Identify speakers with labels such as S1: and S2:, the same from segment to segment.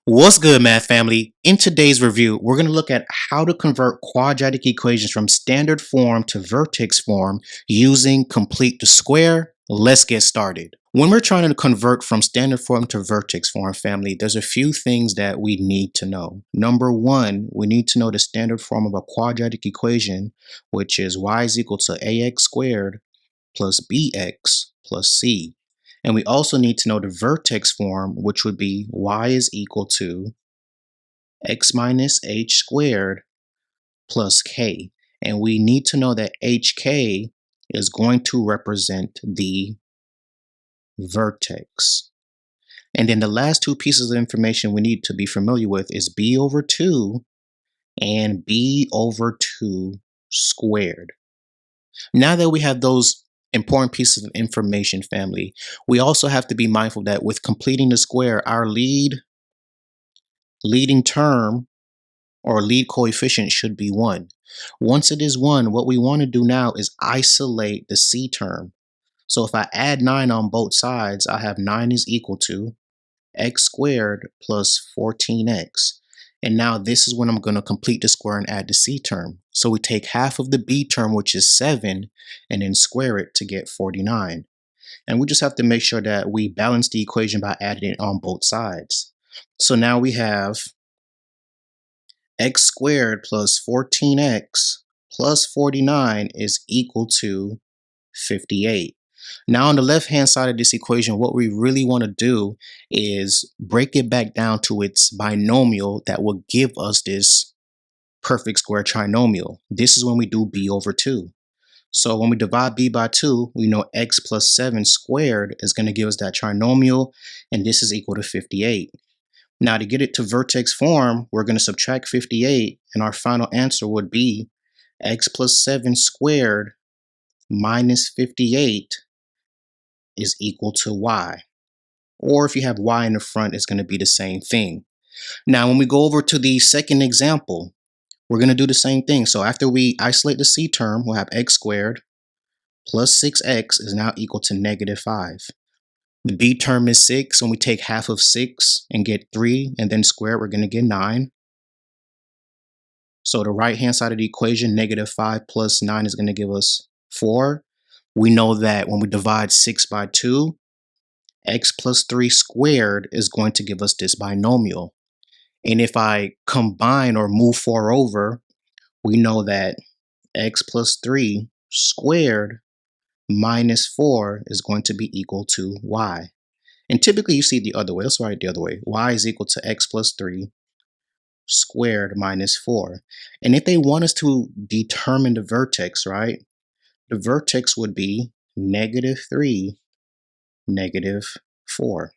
S1: What's good, math family? In today's review, we're going to look at how to convert quadratic equations from standard form to vertex form using complete the square. Let's get started. When we're trying to convert from standard form to vertex form, family, there's a few things that we need to know. Number one, we need to know the standard form of a quadratic equation, which is y is equal to ax squared plus bx plus c. And we also need to know the vertex form, which would be y is equal to x minus h squared plus k. And we need to know that hk is going to represent the vertex. And then the last two pieces of information we need to be familiar with is b over 2 and b over 2 squared. Now that we have those important pieces of information, family, we also have to be mindful that with completing the square, our leading term or lead coefficient should be 1. Once it is 1, what we want to do now is isolate the c term. So if I add 9 on both sides, I have 9 is equal to x squared plus 14x. And now this is when I'm going to complete the square and add the c term. So we take half of the b term, which is 7, and then square it to get 49. And we just have to make sure that we balance the equation by adding it on both sides. So now we have x squared plus 14x plus 49 is equal to 58. Now on the left hand side of this equation, what we really want to do is break it back down to its binomial that will give us this perfect square trinomial. This is when we do b over 2. So when we divide b by 2, we know x plus 7 squared is going to give us that trinomial, and this is equal to 58. Now to get it to vertex form, we're going to subtract 58, and our final answer would be x plus 7 squared minus 58 is equal to y. Or if you have y in the front, it's going to be the same thing. Now when we go over to the second example, we're going to do the same thing. So after we isolate the c term, we'll have x squared plus 6x is now equal to negative 5. The b term is 6. When we take half of 6 and get 3 and then square it, we're going to get 9. So the right hand side of the equation, negative 5 plus 9 is going to give us 4. We know that when we divide 6 by 2, x plus 3 squared is going to give us this binomial. And if I combine or move 4 over, we know that x plus 3 squared minus 4 is going to be equal to y. And typically you see it the other way. Let's write it the other way. Y is equal to x plus 3 squared minus 4. And if they want us to determine the vertex, right, the vertex would be negative 3, negative 4.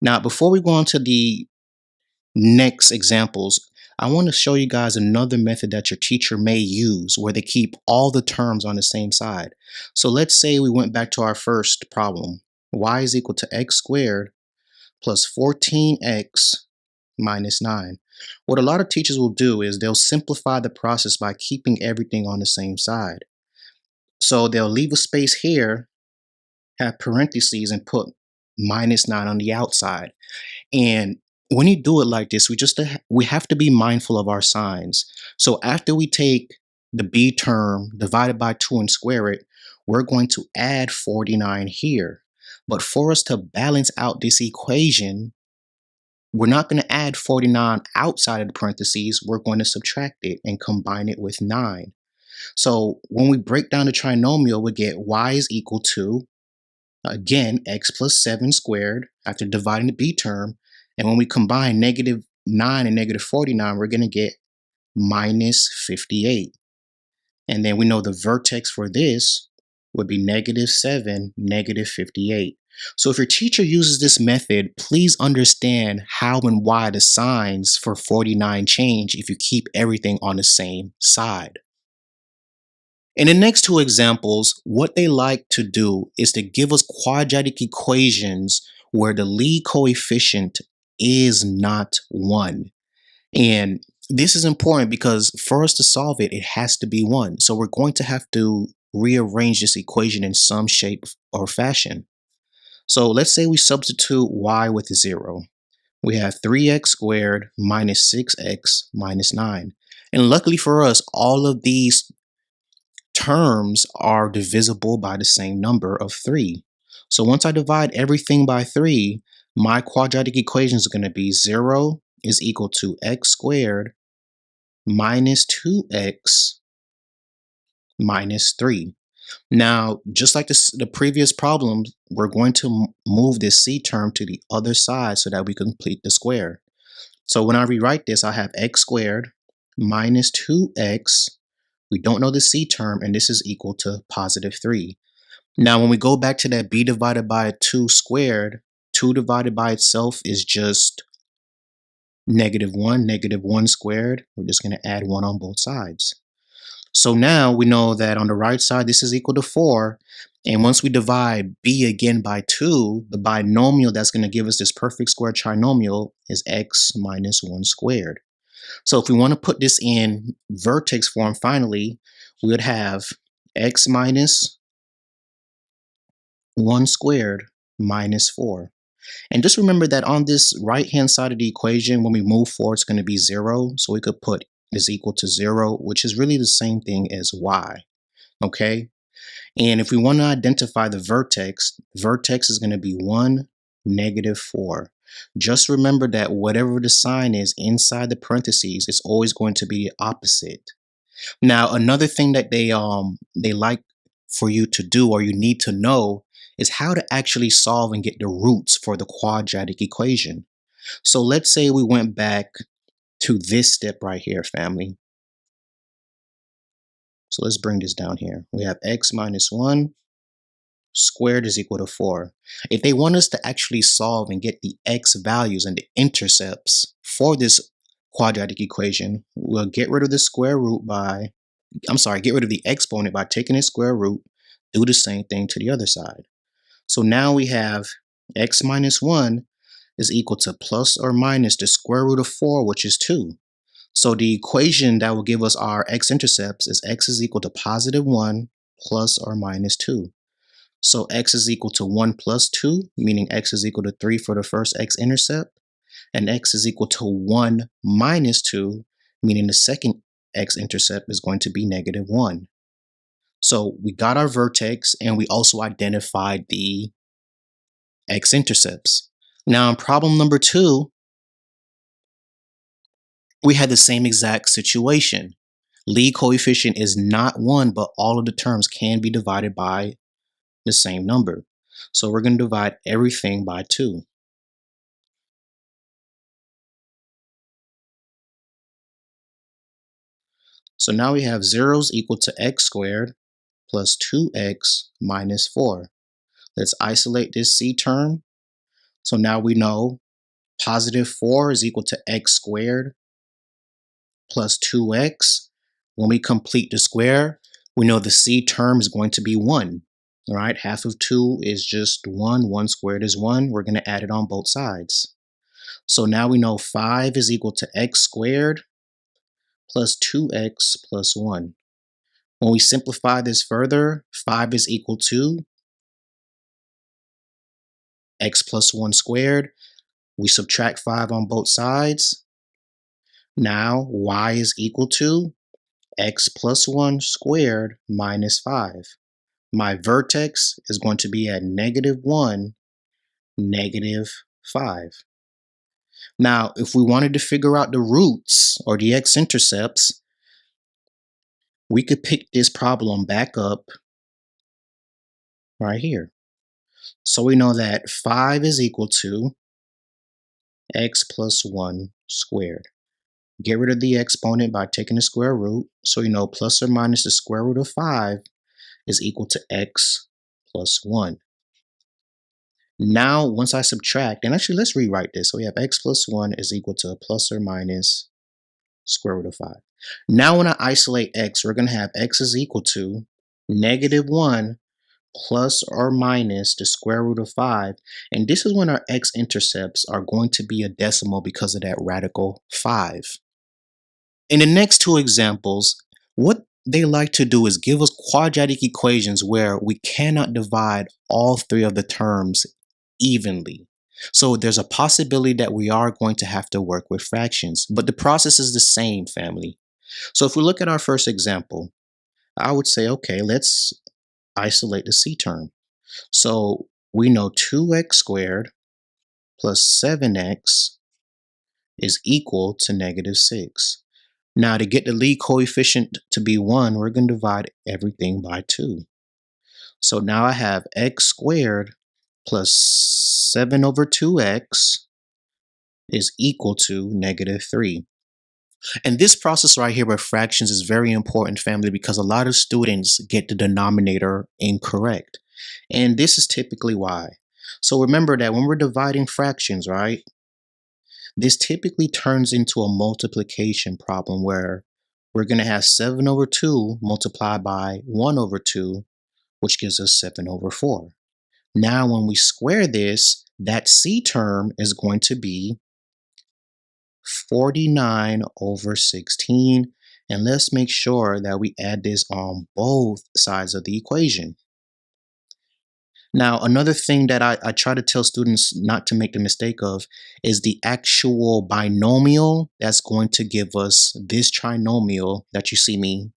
S1: Now, before we go on to the next examples, I want to show you guys another method that your teacher may use where they keep all the terms on the same side. So let's say we went back to our first problem. Y is equal to x squared plus 14x minus 9. What a lot of teachers will do is they'll simplify the process by keeping everything on the same side. So they'll leave a space here, have parentheses, and put minus 9 on the outside. And when you do it like this, we have to be mindful of our signs. So after we take the b term divided by 2 and square it, we're going to add 49 here. But for us to balance out this equation, we're not going to add 49 outside of the parentheses. We're going to subtract it and combine it with 9. So when we break down the trinomial, we get y is equal to, again, x plus 7 squared after dividing the b term. And when we combine negative 9 and negative 49, we're going to get minus 58. And then we know the vertex for this would be negative 7, negative 58. So if your teacher uses this method, please understand how and why the signs for 49 change if you keep everything on the same side. In the next two examples, what they like to do is to give us quadratic equations where the lead coefficient is not 1. And this is important because for us to solve it, it has to be 1. So we're going to have to rearrange this equation in some shape or fashion. So let's say we substitute y with 0. we have 3x squared minus 6x minus 9. And luckily for us, all of these terms are divisible by the same number of 3. So once I divide everything by 3, my quadratic equation is going to be 0 is equal to x squared minus 2x minus 3. Now, just like the previous problem, we're going to move this c term to the other side so that we complete the square. So when I rewrite this, I have x squared minus 2x. We don't know the c term, and this is equal to positive 3. Now, when we go back to that b divided by 2 squared, 2 divided by itself is just -1, -1 squared. We're just going to add 1 on both sides. So now we know that on the right side, this is equal to 4. And once we divide b again by 2, the binomial that's going to give us this perfect square trinomial is x minus 1 squared. So if we want to put this in vertex form finally, we would have x minus 1 squared minus 4. And just remember that on this right-hand side of the equation, when we move forward, it's going to be 0. So we could put is equal to 0, which is really the same thing as y. Okay? And if we want to identify the vertex, vertex is going to be 1, -4. Just remember that whatever the sign is inside the parentheses, it's always going to be opposite. Now, another thing that they like for you to do, or you need to know, is how to actually solve and get the roots for the quadratic equation. So let's say we went back to this step right here, family. So let's bring this down here. We have x minus 1 squared is equal to 4. If they want us to actually solve and get the x values and the intercepts for this quadratic equation, we'll get rid of the square root by, get rid of the exponent by taking its square root, do the same thing to the other side. So now we have x minus 1 is equal to plus or minus the square root of 4, which is 2. So the equation that will give us our x-intercepts is x is equal to positive 1 plus or minus 2. So x is equal to 1 plus 2, meaning x is equal to 3 for the first x-intercept, and x is equal to 1 minus 2, meaning the second x-intercept is going to be -1. So we got our vertex, and we also identified the x-intercepts. Now in problem number 2, we had the same exact situation. Lead coefficient is not 1, but all of the terms can be divided by the same number. So we're going to divide everything by 2. So now we have 0 is equal to x squared plus 2x minus 4. Let's isolate this c term. So now we know positive 4 is equal to x squared plus 2x. When we complete the square, we know the c term is going to be 1. All right, half of 2 is just 1. 1 squared is 1. We're going to add it on both sides. So now we know 5 is equal to x squared plus 2x plus 1. When we simplify this further, 5 is equal to x plus 1 squared. We subtract 5 on both sides. Now y is equal to x plus 1 squared minus 5. My vertex is going to be at -1, -5. Now, if we wanted to figure out the roots or the x-intercepts, we could pick this problem back up right here. So we know that 5 is equal to x plus 1 squared. Get rid of the exponent by taking the square root. So you know plus or minus the square root of 5 is equal to x plus 1. Now, once I subtract, and actually let's rewrite this. So we have x plus 1 is equal to plus or minus square root of 5. Now when I isolate x, we're going to have x is equal to -1 plus or minus the square root of 5. And this is when our x-intercepts are going to be a decimal because of that radical 5. In the next two examples, what they like to do is give us quadratic equations where we cannot divide all 3 of the terms evenly. So there's a possibility that we are going to have to work with fractions, but the process is the same, family. So if we look at our first example, I would say, okay, let's isolate the c term. So we know 2x squared plus 7x is equal to -6. Now, to get the lead coefficient to be 1, we're going to divide everything by 2. So now I have x squared plus 7 over 2x is equal to -3. And this process right here with fractions is very important, family, because a lot of students get the denominator incorrect. And this is typically why. So remember that when we're dividing fractions, right, this typically turns into a multiplication problem where we're going to have 7 over 2 multiplied by 1 over 2, which gives us 7 over 4. Now, when we square this, that c term is going to be 49 over 16. And let's make sure that we add this on both sides of the equation. Now, another thing that I try to tell students not to make the mistake of is the actual binomial that's going to give us this trinomial that you see me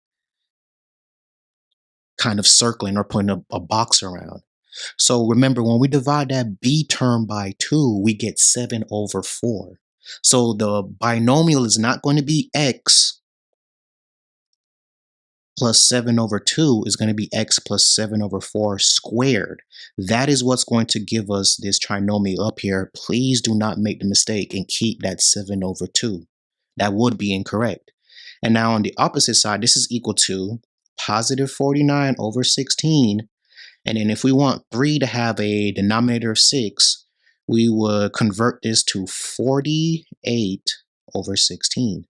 S1: kind of circling or putting a box around. So remember, when we divide that b term by 2, we get 7 over 4. So the binomial is not going to be x plus 7 over 2 is going to be x plus 7 over 4 squared. That is what's going to give us this trinomial up here. Please do not make the mistake and keep that 7 over 2. That would be incorrect. And now on the opposite side, this is equal to positive 49 over 16. And then if we want 3 to have a denominator of 6, we would convert this to 48 over 16.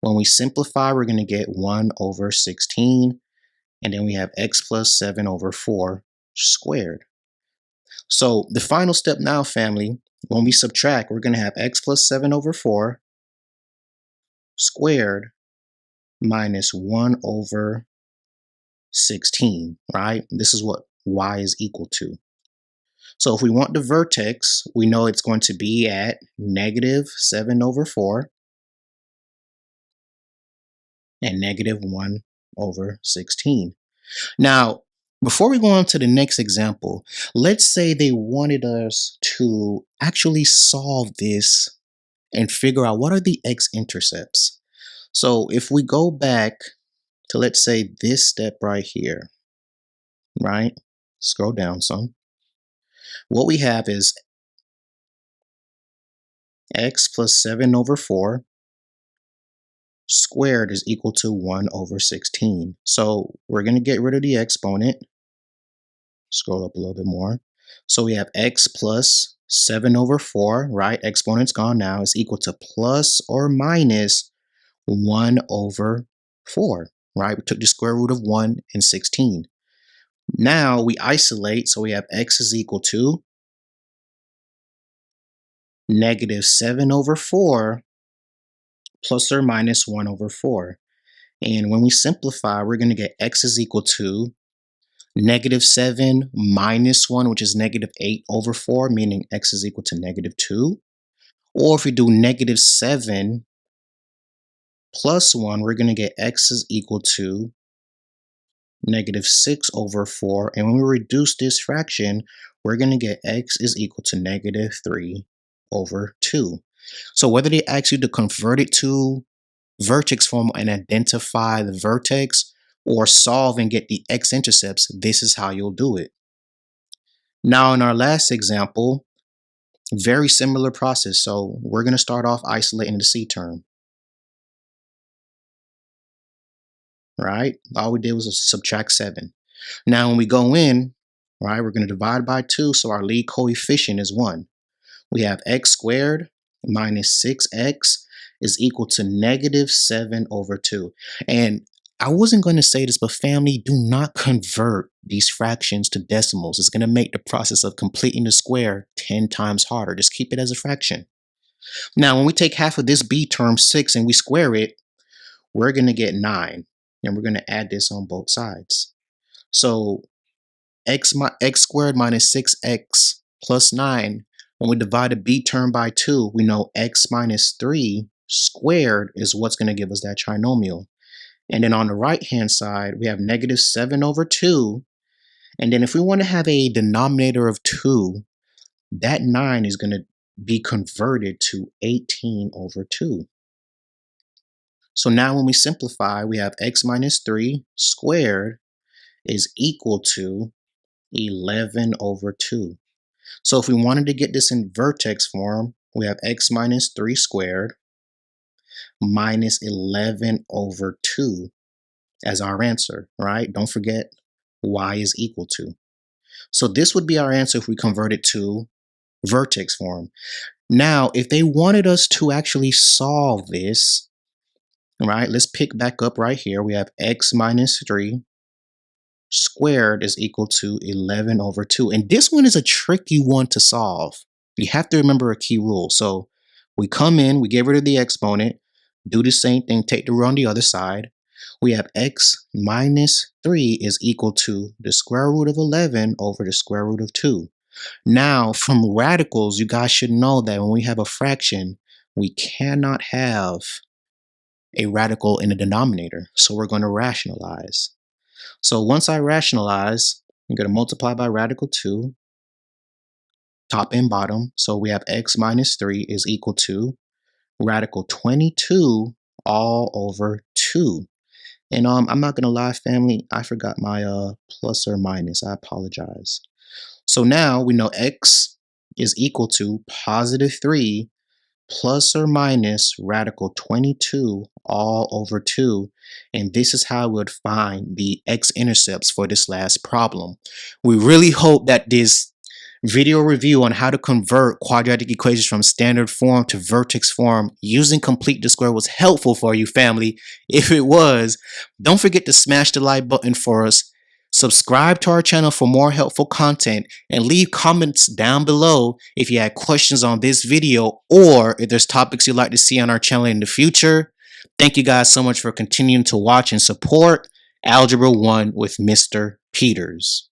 S1: When we simplify, we're going to get 1 over 16, and then we have x plus 7 over 4 squared. So the final step now, family, when we subtract, we're going to have x plus 7 over 4 squared minus 1 over 16, right? This is what y is equal to. So if we want the vertex, we know it's going to be at -7 over 4 and -1 over 16. Now, before we go on to the next example, let's say they wanted us to actually solve this and figure out what are the x-intercepts. So if we go back to, let's say, this step right here, right? Scroll down some. What we have is x plus 7 over 4 squared is equal to 1 over 16. So we're going to get rid of the exponent. Scroll up a little bit more. So we have x plus 7 over 4, right? Exponent's gone now. Is equal to plus or minus 1 over 4, right? We took the square root of 1 and 16. Now we isolate, so we have x is equal to -7 over 4 plus or minus 1 over 4. And when we simplify, we're going to get x is equal to -7 minus 1, which is -8 over 4, meaning x is equal to -2. Or if we do -7 plus 1, we're going to get x is equal to -6 over 4. And when we reduce this fraction, we're going to get x is equal to -3 over 2. So whether they ask you to convert it to vertex form and identify the vertex, or solve and get the x-intercepts, this is how you'll do it. Now in our last example, very similar process. So we're going to start off isolating the c term, right? All we did was subtract 7. Now when we go in, right, we're going to divide by 2, so our lead coefficient is 1. We have x squared minus 6x is equal to -7 over 2. And I wasn't going to say this, but family, do not convert these fractions to decimals. It's going to make the process of completing the square 10 times harder. Just keep it as a fraction. Now, when we take half of this b term, 6, and we square it, we're going to get 9. And we're going to add this on both sides. So x squared minus 6x plus 9, when we divide a b term by 2, we know x minus 3 squared is what's going to give us that trinomial. And then on the right-hand side, we have negative 7 over 2. And then if we want to have a denominator of 2, that 9 is going to be converted to 18 over 2. So now when we simplify, we have x minus 3 squared is equal to 11 over 2. So if we wanted to get this in vertex form, we have x minus 3 squared minus 11 over 2 as our answer, right? Don't forget y is equal to. So this would be our answer if we convert it to vertex form. Now, if they wanted us to actually solve this, right, let's pick back up right here. We have x minus 3 squared is equal to 11 over 2. And this one is a tricky one to solve. You have to remember a key rule. So we come in, we get rid of the exponent, do the same thing, take the root on the other side. We have x minus 3 is equal to the square root of 11 over the square root of 2. Now, from radicals, you guys should know that when we have a fraction, we cannot have a radical in the denominator. So we're going to rationalize. So once I rationalize, I'm going to multiply by radical 2, top and bottom. So we have x minus 3 is equal to radical 22 all over 2. And I'm not going to lie, family, I forgot my plus or minus. I apologize. So now we know x is equal to positive 3 plus or minus radical 22 all over 2. And this is how we would find the x-intercepts for this last problem. We really hope that this video review on how to convert quadratic equations from standard form to vertex form using complete the square was helpful for you, family. If it was, don't forget to smash the like button for us. Subscribe to our channel for more helpful content and leave comments down below if you had questions on this video or if there's topics you'd like to see on our channel in the future. Thank you guys so much for continuing to watch and support Algebra 1 with Mr. Peters.